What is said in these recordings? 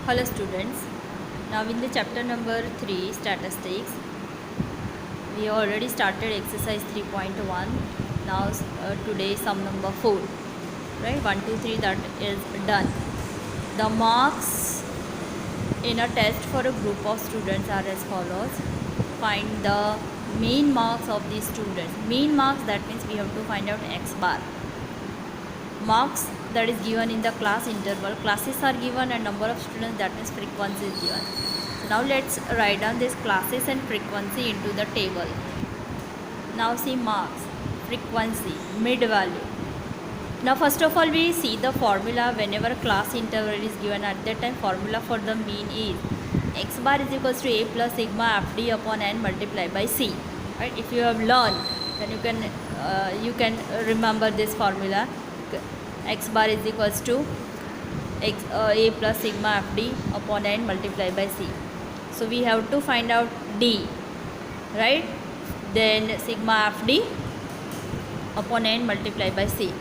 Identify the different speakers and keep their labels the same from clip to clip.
Speaker 1: Hello students, now in the chapter number 3 statistics, we already started exercise 3.1. Now today sum number 4, right? 1, 2, 3, that is done. The marks in a test for a group of students are as follows. Find the mean marks of these students. Mean marks, that means we have to find out x bar. Marks that is given in the class interval, classes are given and number of students, that means frequency is given. So now let's write down this classes and frequency into the table. Now see marks, frequency, mid value. Now first of all we see the formula. Whenever class interval is given, at that time formula for the mean is x bar is equals to a plus sigma fd upon n multiplied by c, right? If you have learned, then you can remember this formula. X bar is equals to a plus sigma fd upon n multiplied by c. So we have to find out d, right? Then sigma fd upon n multiplied by c.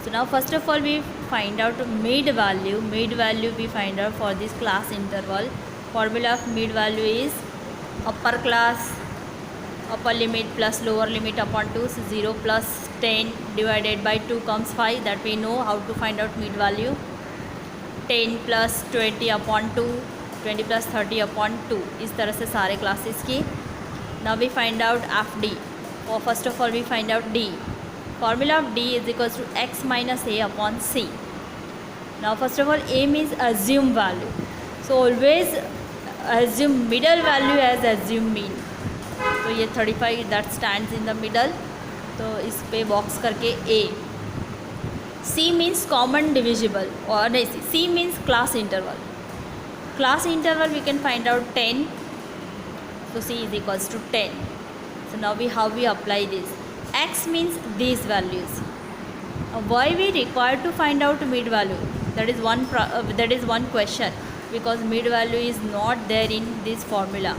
Speaker 1: So now first of all we find out mid value. Mid value we find out for this class interval. Formula of mid value is upper class upper limit plus lower limit upon 2, so 0 plus 10 divided by 2 comes 5. That we know how to find out mid value. 10 plus 20 upon 2, 20 plus 30 upon 2. इस तरह से सारे classes की. Now we find out FD. Or first of all we find out D. Formula of D is equals to x minus a upon c. Now first of all a means assume value. So always assume middle value as assume mean. तो ये 35 that stands in the middle, तो इस पे box करके A. C means common divisible, और नहीं, C means class interval. Class interval we can find out 10, so C is equals to 10. So now how we apply this. X means these values. Why we require to find out mid value? That is one question, because mid value is not there in this formula.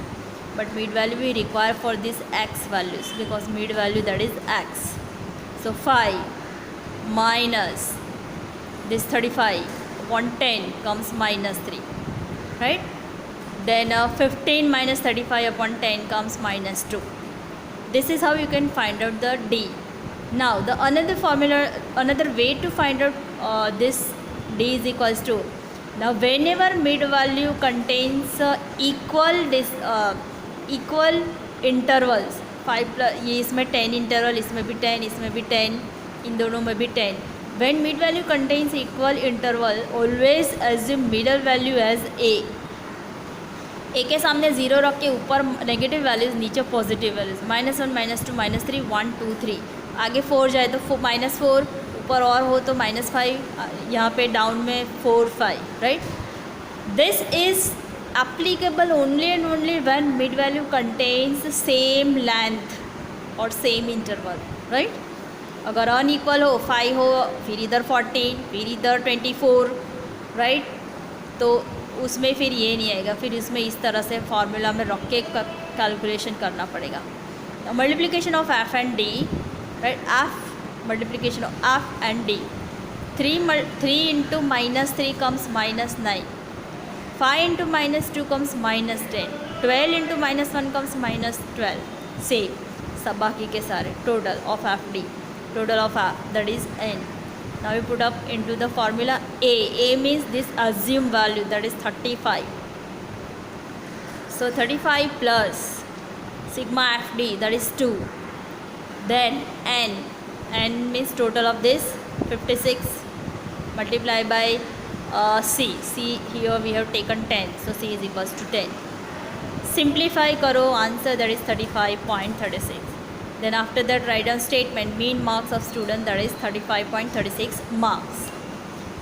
Speaker 1: But mid value we require for this x values, because mid value that is x. So 5 minus this 35 upon 10 comes minus 3, right? Then 15 minus 35 upon 10 comes minus 2. This is how you can find out the D. Now the another way to find out this D is equals to, now whenever mid value contains equal intervals, 5 plus ये इसमें 10 interval, इसमें भी 10, इसमें भी 10, इन दोनों में भी 10. When mid value contains equal interval, always assume middle value as a. ए के सामने 0 रख के ऊपर नेगेटिव वैल्यूज़, नीचे पॉजिटिव वैल्यूज़. -1 -2 -3 1 2 3. आगे 4 जाए तो -4, ऊपर और हो तो -5, यहाँ पे डाउन में 4 5, right? This is applicable only and only when mid value contains same length or same interval, right? अगर अनइक्वल हो, 5 हो, फिर इधर 14, फिर इधर 24, राइट? तो उसमें फिर ये नहीं आएगा, फिर इसमें इस तरह से फार्मूला में रख के कैलकुलेशन करना पड़ेगा. Multiplication of F and D, right? F multiplication of F and D. 3 into -3 comes -9. 5 into -2 comes -10. 12 into -1 comes -12. Same सब बाकी के सारे total of FD, total of F, that is n. Now we put up into the formula A. A means this assumed value, that is 35. So 35 plus sigma FD, that is 2. Then n. N means total of this 56 multiplied by C. Here we have taken 10, so C is equals to 10. Simplify करो, answer that is 35.36. Then after that write down statement, mean marks of student, that is 35.36 marks,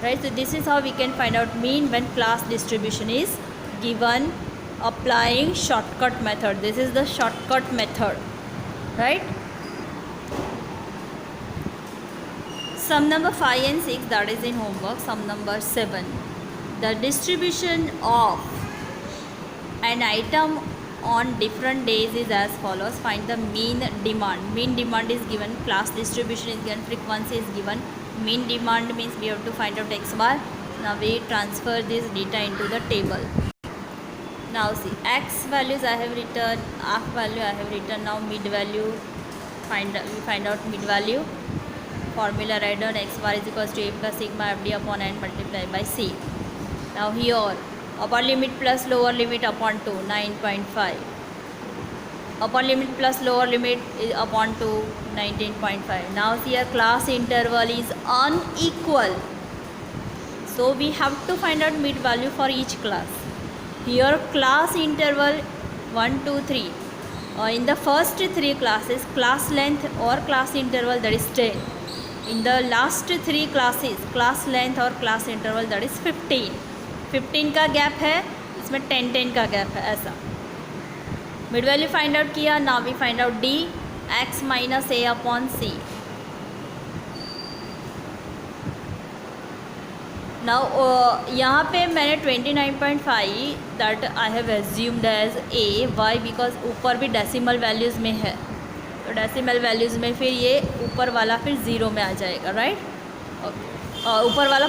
Speaker 1: right? So this is how we can find out mean when class distribution is given applying shortcut method. This is the shortcut method, right? Sum number 5 and 6, that is in homework. Sum number 7, the distribution of an item on different days is as follows. Find the mean demand. Mean demand is given, class distribution is given, frequency is given. Mean demand means we have to find out x bar. Now we transfer this data into the table. Now see, x values I have written, f value I have written. Now mid value, we find out mid value. Formula write down x bar is equals to a plus sigma fd upon n multiplied by c. Now here upper limit plus lower limit upon 2, 9.5. Upper limit plus lower limit is upon 2, 19.5. Now here class interval is unequal, so we have to find out mid value for each class. Here class interval 1, 2, 3. In the first 3 classes, class length or class interval that is 10. In the last 3 classes, class length or class interval that is 15. 15 का gap है, इसमें 10 का gap है, ऐसा. Mid value find out किया. Now we find out D X minus A upon C. Now यहाँ पे मैंने 29.5 that I have assumed as A. Why? Because ऊपर भी डेसिमल वैल्यूज़ में है, तो डेसिमल वैल्यूज़ में फिर ये ऊपर वाला फिर ज़ीरो में आ जाएगा, राइट? ऊपर वाला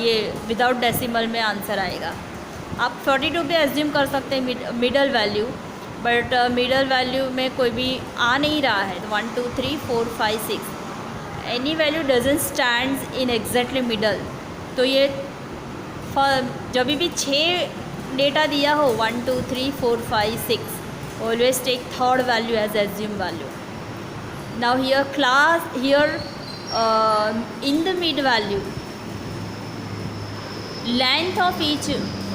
Speaker 1: ये विदाउट डेसिमल में आंसर आएगा. आप 42 पे एज्यूम कर सकते हैं middle value, but middle value में कोई भी आ नहीं रहा है. 1, 2, 3, 4, 5, 6 any value doesn't stands in exactly middle. तो ये जब भी 6 डेटा दिया हो 1, 2, 3, 4, 5, 6, always take third value as assumed value. Now here in the mid value, length of each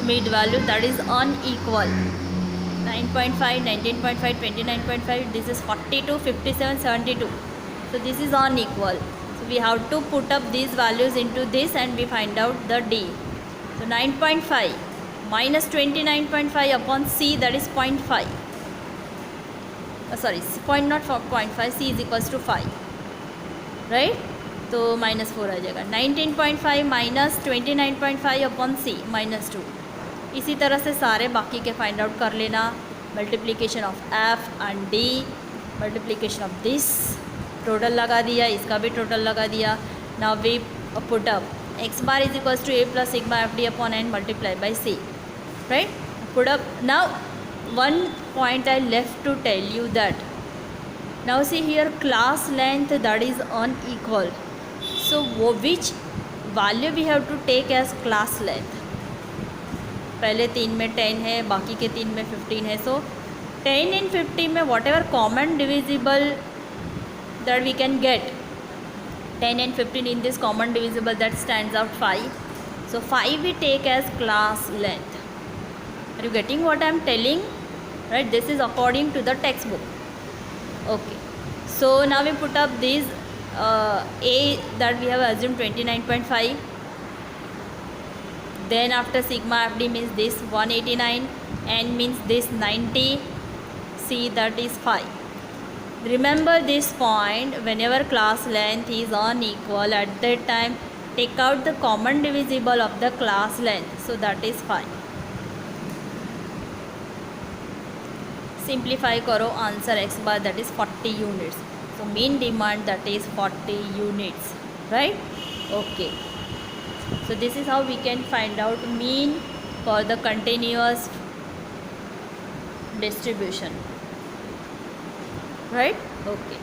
Speaker 1: mid value that is unequal. 9.5, 19.5, 29.5, this is 42, 57, 72. So this is unequal. So we have to put up these values into this and we find out the D. So 9.5 minus 29.5 upon C, that is 0.5. Sorry, point not 0.5, C is equals to 5, right? तो -4 आ जाएगा. 19.5 minus 29.5 upon सी -2. इसी तरह से सारे बाकी के find out कर लेना. Multiplication of F and D, multiplication of this, total लगा दिया, इसका भी टोटल लगा दिया. Now we put up X bar is equals to A plus sigma F D upon N multiply by C, right? Put up. Now one point I left to tell you that now see here class length that is unequal, so which value we have to take as class length? पहले 3 में 10 है, बाकी के 3 में 15 है. So 10 and 15 में whatever common divisible that we can get, 10 and 15 in this common divisible that stands out 5. So 5 we take as class length. Are you getting what I am telling? Right, this is according to the textbook. Okay, so now we put up these a that we have assumed 29.5. Then after sigma fd means this 189, n means this 90, c that is 5. Remember this point, whenever class length is unequal, at that time take out the common divisible of the class length, so that is 5. Simplify करो, answer X bar that is 40 units. So mean demand that is 40 units, right? Okay, so this is how we can find out mean for the continuous distribution, right? Okay.